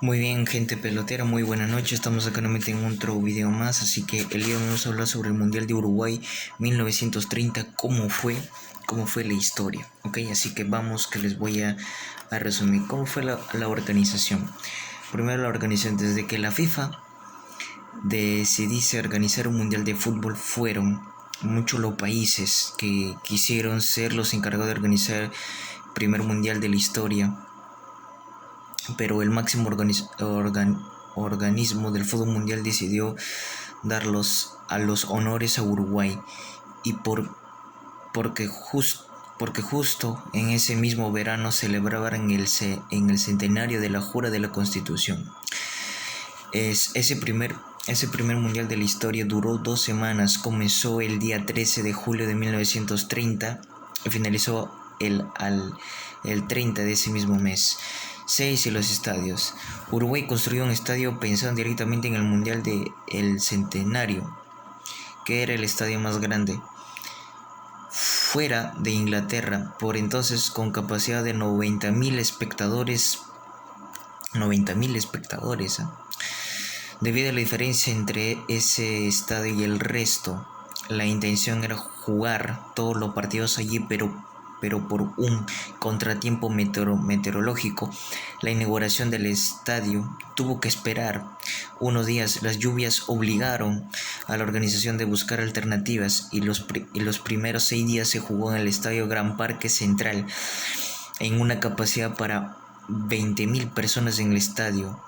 Muy bien, gente pelotera, muy buena noche. Estamos acá nuevamente en otro video más. Así que el día de hoy vamos a hablar sobre el Mundial de Uruguay 1930, cómo fue la historia. Ok, así que vamos, que les voy a resumir cómo fue la organización. Primero, la organización, desde que la FIFA decidiese organizar un Mundial de Fútbol, fueron muchos los países que quisieron ser los encargados de organizar el primer Mundial de la historia, pero el máximo organismo del fútbol mundial decidió darlos a los honores a Uruguay, y porque, porque justo en ese mismo verano celebraban en el centenario de la jura de la Constitución. Ese primer mundial de la historia duró 2 semanas. Comenzó el día 13 de julio de 1930 y finalizó el 30 de ese mismo mes. 6. Y los estadios. Uruguay construyó un estadio pensando directamente en el mundial del centenario, que era el estadio más grande fuera de Inglaterra, por entonces con capacidad de 90.000 espectadores. 90.000 espectadores, ¿eh? Debido a la diferencia entre ese estadio y el resto, la intención era jugar todos los partidos allí, pero por un contratiempo meteorológico, la inauguración del estadio tuvo que esperar unos días. Las lluvias obligaron a la organización de buscar alternativas, y los primeros 6 días se jugó en el estadio Gran Parque Central, en una capacidad para 20.000 personas en el estadio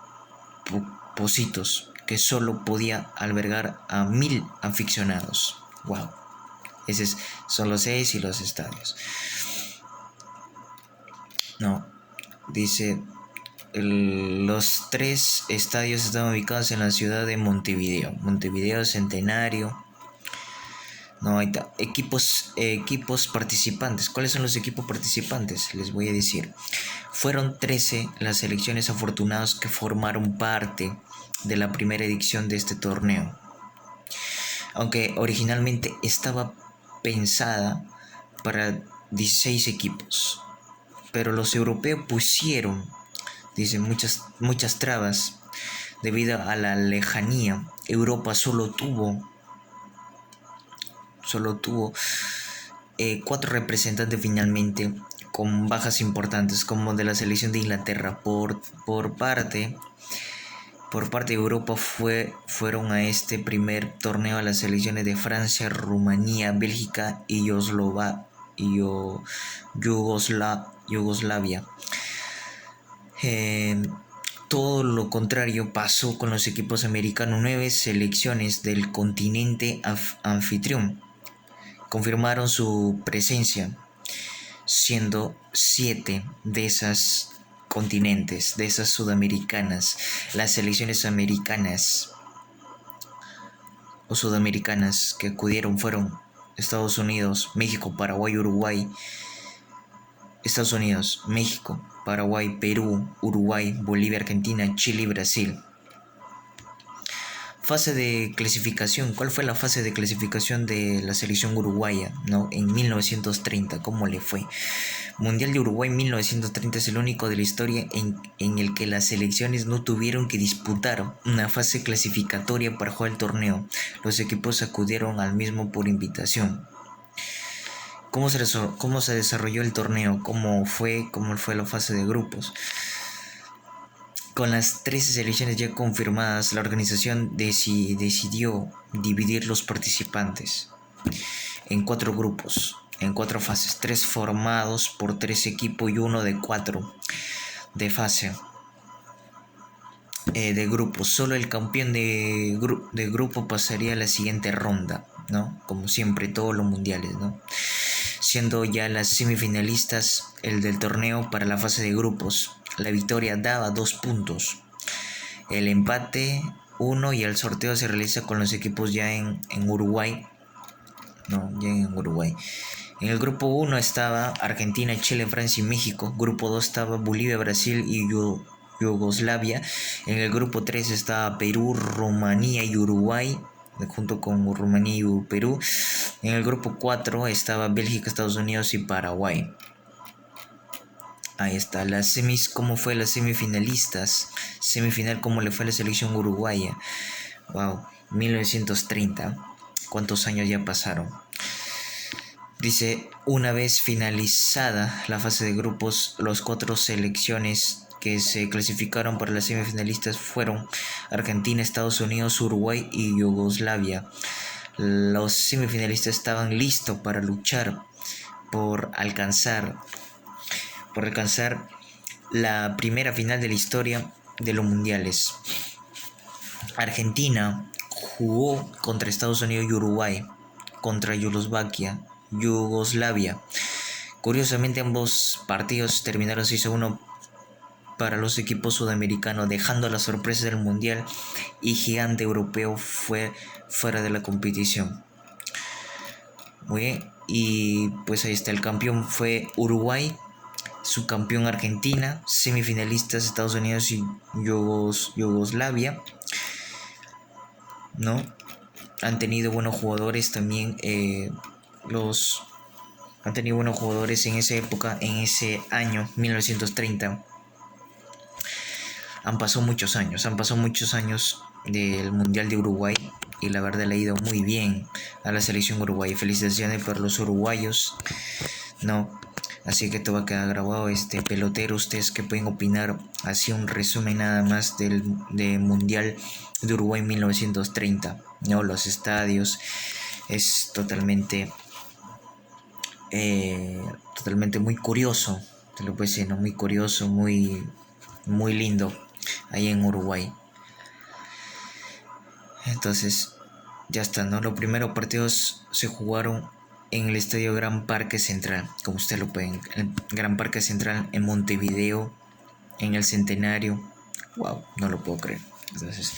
Pocitos, que solo podía albergar a 1.000 aficionados. Wow. Esos son los 6 y los estadios. No, dice, los 3 estadios están ubicados en la ciudad de Montevideo. Montevideo Centenario. No, ahí está. Equipos participantes. ¿Cuáles son los equipos participantes? Les voy a decir. Fueron 13 las selecciones afortunadas que formaron parte de la primera edición de este torneo, aunque originalmente estaba pensada para 16 equipos. Pero los europeos pusieron, dicen, muchas trabas debido a la lejanía. Europa solo tuvo 4 representantes finalmente, con bajas importantes, como de la selección de Inglaterra. Por parte de Europa fueron a este primer torneo a las selecciones de Francia, Rumanía, Bélgica y Yugoslavia. Todo lo contrario pasó con los equipos americanos. 9 selecciones del continente anfitrión confirmaron su presencia, siendo 7 de esas continentes, de esas sudamericanas. Las selecciones americanas o sudamericanas que acudieron fueron Estados Unidos, México, Paraguay, Uruguay. Estados Unidos, México, Paraguay, Perú, Uruguay, Bolivia, Argentina, Chile y Brasil. Fase de clasificación. ¿Cuál fue la fase de clasificación de la selección uruguaya, ¿no? En 1930, ¿cómo le fue? Mundial de Uruguay 1930 es el único de la historia en el que las selecciones no tuvieron que disputar una fase clasificatoria para jugar el torneo. Los equipos acudieron al mismo por invitación. ¿Cómo se desarrolló el torneo? ¿Cómo fue la fase de grupos? Con las 13 selecciones ya confirmadas, la organización decidió dividir los participantes en 4 grupos, en 4 fases, 3 formados por 3 equipos y uno de 4 de fase de grupos. Solo el campeón de grupo pasaría a la siguiente ronda, ¿no? Como siempre, todos los mundiales, ¿no? Siendo ya las semifinalistas el del torneo para la fase de grupos. La victoria daba 2 puntos, el empate 1, y el sorteo se realiza con los equipos ya en Uruguay. No, ya en Uruguay. En el grupo 1 estaba Argentina, Chile, Francia y México. Grupo 2 estaba Bolivia, Brasil y Yugoslavia. En el grupo 3 estaba Perú, Rumanía y Uruguay, junto con Rumanía y Perú. En el grupo 4 estaba Bélgica, Estados Unidos y Paraguay. Ahí está, las semis, ¿cómo fue las semifinalistas? Semifinal, ¿cómo le fue a la selección uruguaya? Wow, 1930. ¿Cuántos años ya pasaron? Dice, una vez finalizada la fase de grupos, los 4 selecciones que se clasificaron para las semifinalistas fueron Argentina, Estados Unidos, Uruguay y Yugoslavia. Los semifinalistas estaban listos para luchar por alcanzar la primera final de la historia de los mundiales. Argentina jugó contra Estados Unidos y Uruguay, contra Yugoslavia. Curiosamente, ambos partidos terminaron 6-1 para los equipos sudamericanos, dejando la sorpresa del mundial y gigante europeo fue fuera de la competición. Muy bien, y pues ahí está, el campeón fue Uruguay, subcampeón Argentina, semifinalistas Estados Unidos y Yugoslavia, ¿no? Han tenido buenos jugadores también, han tenido buenos jugadores en esa época, en ese año 1930. Han pasado muchos años del Mundial de Uruguay y la verdad le ha ido muy bien a la selección uruguaya. Felicitaciones para los uruguayos, ¿no? Así que te va a quedar grabado, pelotero. Ustedes que pueden opinar, así un resumen nada más del Mundial de Uruguay 1930, ¿no? Los estadios, es totalmente muy curioso, te lo puedo decir, ¿no? Muy curioso, muy lindo ahí en Uruguay. Entonces, ya está, ¿no? Los primeros partidos se jugaron en el Estadio Gran Parque Central, como ustedes lo pueden, el Gran Parque Central en Montevideo, en el Centenario. Wow, no lo puedo creer. Entonces,